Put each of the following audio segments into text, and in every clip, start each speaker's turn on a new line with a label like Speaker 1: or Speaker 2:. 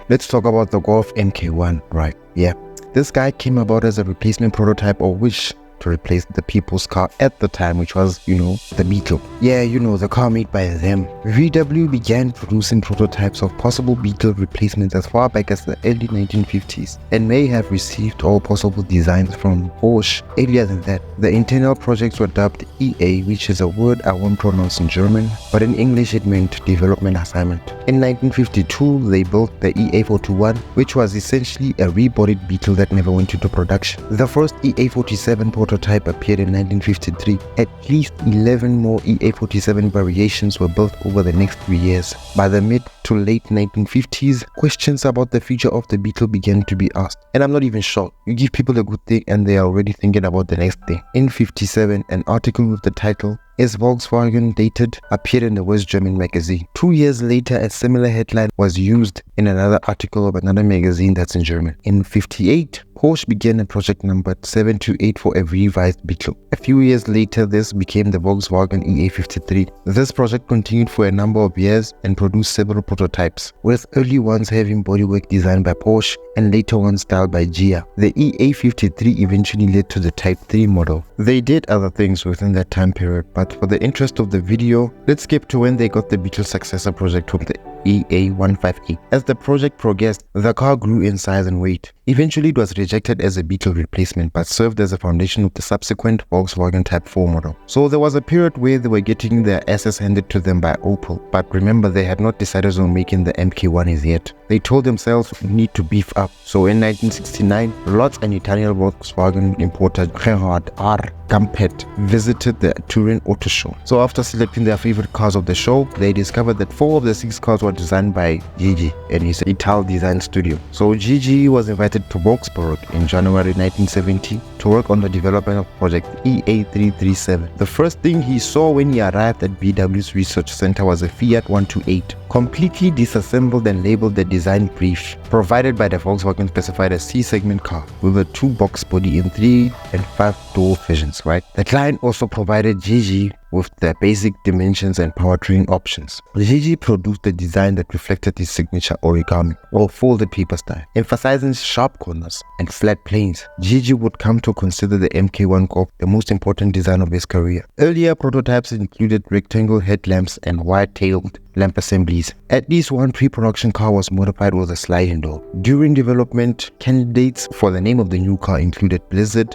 Speaker 1: let's talk about the Golf MK1, right? Yeah, this guy came about as a replacement prototype or wish to replace the people's car at the time, which was, the Beetle. Yeah, the car made by them. VW began producing prototypes of possible Beetle replacements as far back as the early 1950s and may have received all possible designs from Porsche earlier than that. The internal projects were dubbed EA, which is a word I won't pronounce in German, but in English it meant development assignment. In 1952, they built the EA421, which was essentially a rebodied Beetle that never went into production. The first EA47 prototype appeared in 1953. At least 11 more EA47 variations were built over the next 3 years. By the mid to late 1950s, questions about the future of the Beetle began to be asked. And I'm not even shocked. You give people a good thing and they are already thinking about the next thing. In 57, an article with the title "Is Volkswagen Dated?" appeared in the West German magazine. 2 years later, a similar headline was used in another article of another magazine that's in German. In 58, Porsche began a project numbered 728 for a revised Beetle. A few years later, this became the Volkswagen EA53. This project continued for a number of years and produced several prototypes, with early ones having bodywork designed by Porsche and later ones styled by Gia. The EA53 eventually led to the Type 3 model. They did other things within that time period, but for the interest of the video, let's skip to when they got the Beetle successor project from the EA158. As the project progressed, the car grew in size and weight. Eventually it was rejected as a Beetle replacement but served as a foundation of the subsequent Volkswagen Type 4 model. So there was a period where they were getting their asses handed to them by Opel, but remember they had not decided on making the MK1 as yet. They told themselves we need to beef up. So in 1969, Lotz and Italian Volkswagen importer Gerhard R. Gampet visited the Turin Auto Show. So after selecting their favorite cars of the show, they discovered that 4 of the 6 cars were designed by Gigi and his Ital design studio. So Gigi was invited to Wolfsburg in January 1970 to work on the development of project EA337. The first thing he saw when he arrived at VW's research center was a Fiat 128, completely disassembled and labeled the design brief, provided by the Volkswagen specified a C-segment car with a 2-box body in 3 and 5-door versions, right? The client also provided Gigi with the basic dimensions and powertrain options. Gigi produced the design that reflected his signature origami or folded paper style, emphasizing sharp corners and flat planes. Gigi would come to consider the MK1 Golf the most important design of his career. Earlier prototypes included rectangle headlamps and wide-tailed lamp assemblies. At least one pre-production car was modified with a sliding door. During development, candidates for the name of the new car included Blizzard,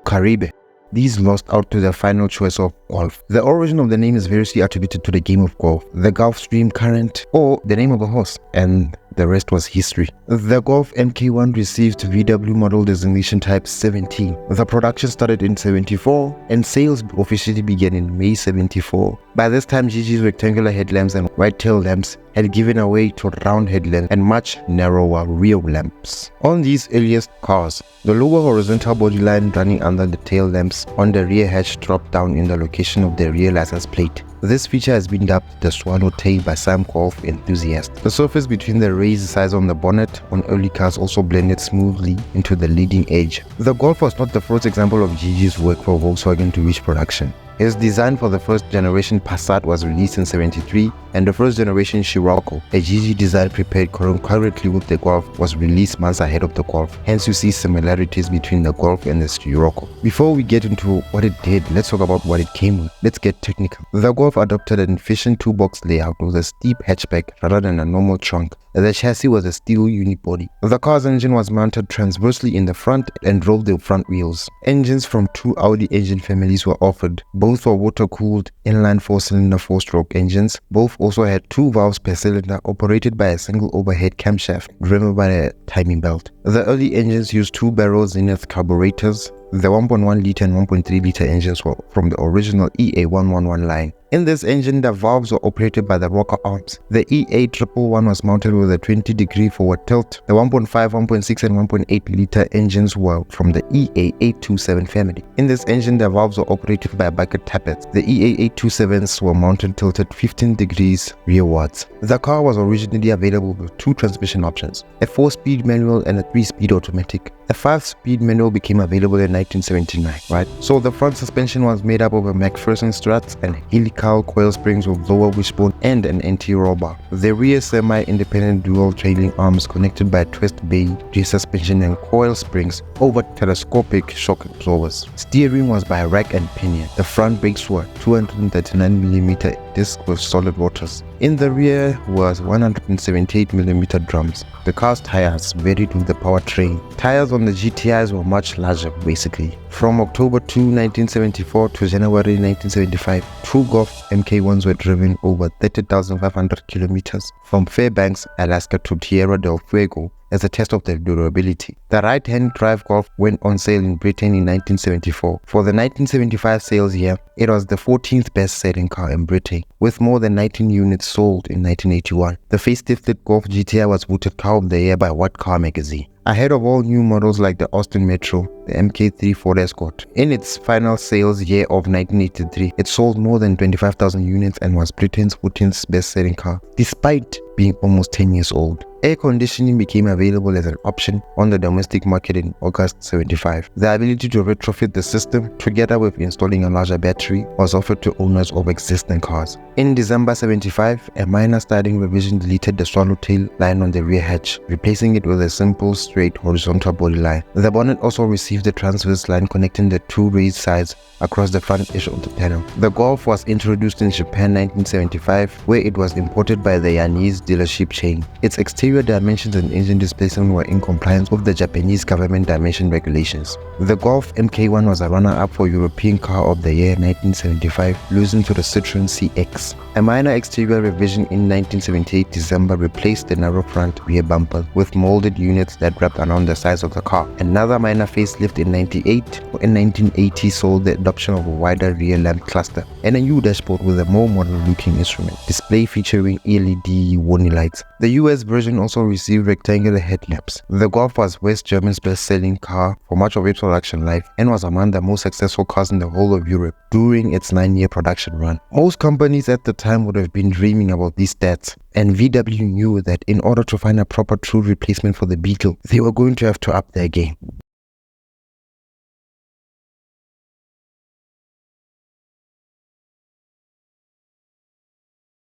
Speaker 1: Caribe. These lost out to their final choice of Golf. The origin of the name is variously attributed to the game of golf, the Gulfstream Current, or the name of a horse, and the rest was history. The Golf MK1 received VW model designation type 17. The production started in 74 and sales officially began in May 74. By this time, Gigi's rectangular headlamps and white tail lamps had given away to round headlamps and much narrower rear lamps. On these earliest cars, the lower horizontal body line running under the tail lamps on the rear hatch dropped down in the location of the rear license plate. This feature has been dubbed the swallowtail by some golf enthusiasts. The surface between the raised sides on the bonnet on early cars also blended smoothly into the leading edge. The Golf was not the first example of Gigi's work for Volkswagen to reach production. His design for the first generation Passat was released in 73, and the first generation Scirocco, a Gigi design prepared concurrently with the Golf, was released months ahead of the Golf. Hence you see similarities between the Golf and the Scirocco. Before we get into what it did, let's talk about what it came with. Let's get technical. The Golf adopted an efficient 2-box layout with a steep hatchback rather than a normal trunk. The chassis was a steel unibody. The car's engine was mounted transversely in the front and drove the front wheels. Engines from 2 Audi engine families were offered. Both were water-cooled inline 4-cylinder 4-stroke engines. Both also had 2 valves per cylinder operated by a single overhead camshaft driven by a timing belt. The early engines used 2-barrel Zenith carburetors. The 1.1 litre and 1.3 litre engines were from the original EA111 line. In this engine, the valves were operated by the rocker arms. The EA111 was mounted with a 20-degree forward tilt. The 1.5, 1.6 and 1.8 litre engines were from the EA827 family. In this engine, the valves were operated by bucket tappets. The EA827s were mounted tilted 15 degrees rearwards. The car was originally available with 2 transmission options, a 4-speed manual and a 3-speed automatic. A 5-speed manual became available in 1979, right? So the front suspension was made up of a McPherson struts and helical coil springs with lower wishbone and an anti-roll bar. The rear semi-independent dual trailing arms connected by twist bay rear suspension and coil springs over telescopic shock absorbers. Steering was by rack and pinion. The front brakes were 239mm disc with solid rotors. In the rear was 178mm drums. The car's tires varied with the powertrain. Tires on the GTIs were much larger basically. From October 2, 1974 to January 1975, two Golf MK1s were driven over 30,500 kilometers from Fairbanks, Alaska to Tierra del Fuego as a test of their durability. The right-hand drive Golf went on sale in Britain in 1974. For the 1975 sales year, it was the 14th best-selling car in Britain, with more than 19 units sold in 1981. The facelifted Golf GTI was voted Car of the Year by What Car magazine, ahead of all new models like the Austin Metro, the MK3 Ford Escort. In its final sales year of 1983, it sold more than 25,000 units and was Britain's 14th best-selling car, despite being almost 10 years old. Air conditioning became available as an option on the domestic market in August 75. The ability to retrofit the system, together with installing a larger battery, was offered to owners of existing cars. In December 75, a minor styling revision deleted the swallowtail line on the rear hatch, replacing it with a simple, straight, horizontal body line. The bonnet also received a transverse line connecting the two raised sides across the front edge of the panel. The Golf was introduced in Japan 1975, where it was imported by the Yanese dealership chain. Its exterior dimensions and engine displacement were in compliance with the Japanese government dimension regulations. The Golf MK1 was a runner-up for European Car of the Year 1975, losing to the Citroën CX. A minor exterior revision in 1978 December replaced the narrow front rear bumper with molded units that wrapped around the sides of the car. Another minor facelift in 1998 or in 1980 saw the adoption of a wider rear lamp cluster and a new dashboard with a more modern-looking instrument display featuring LED warning lights. The US version also received rectangular headlamps. The Golf was West Germany's best-selling car for much of its production life and was among the most successful cars in the whole of Europe during its 9-year production run. Most companies at the time would have been dreaming about these stats, and VW knew that in order to find a proper true replacement for the Beetle, they were going to have to up their game.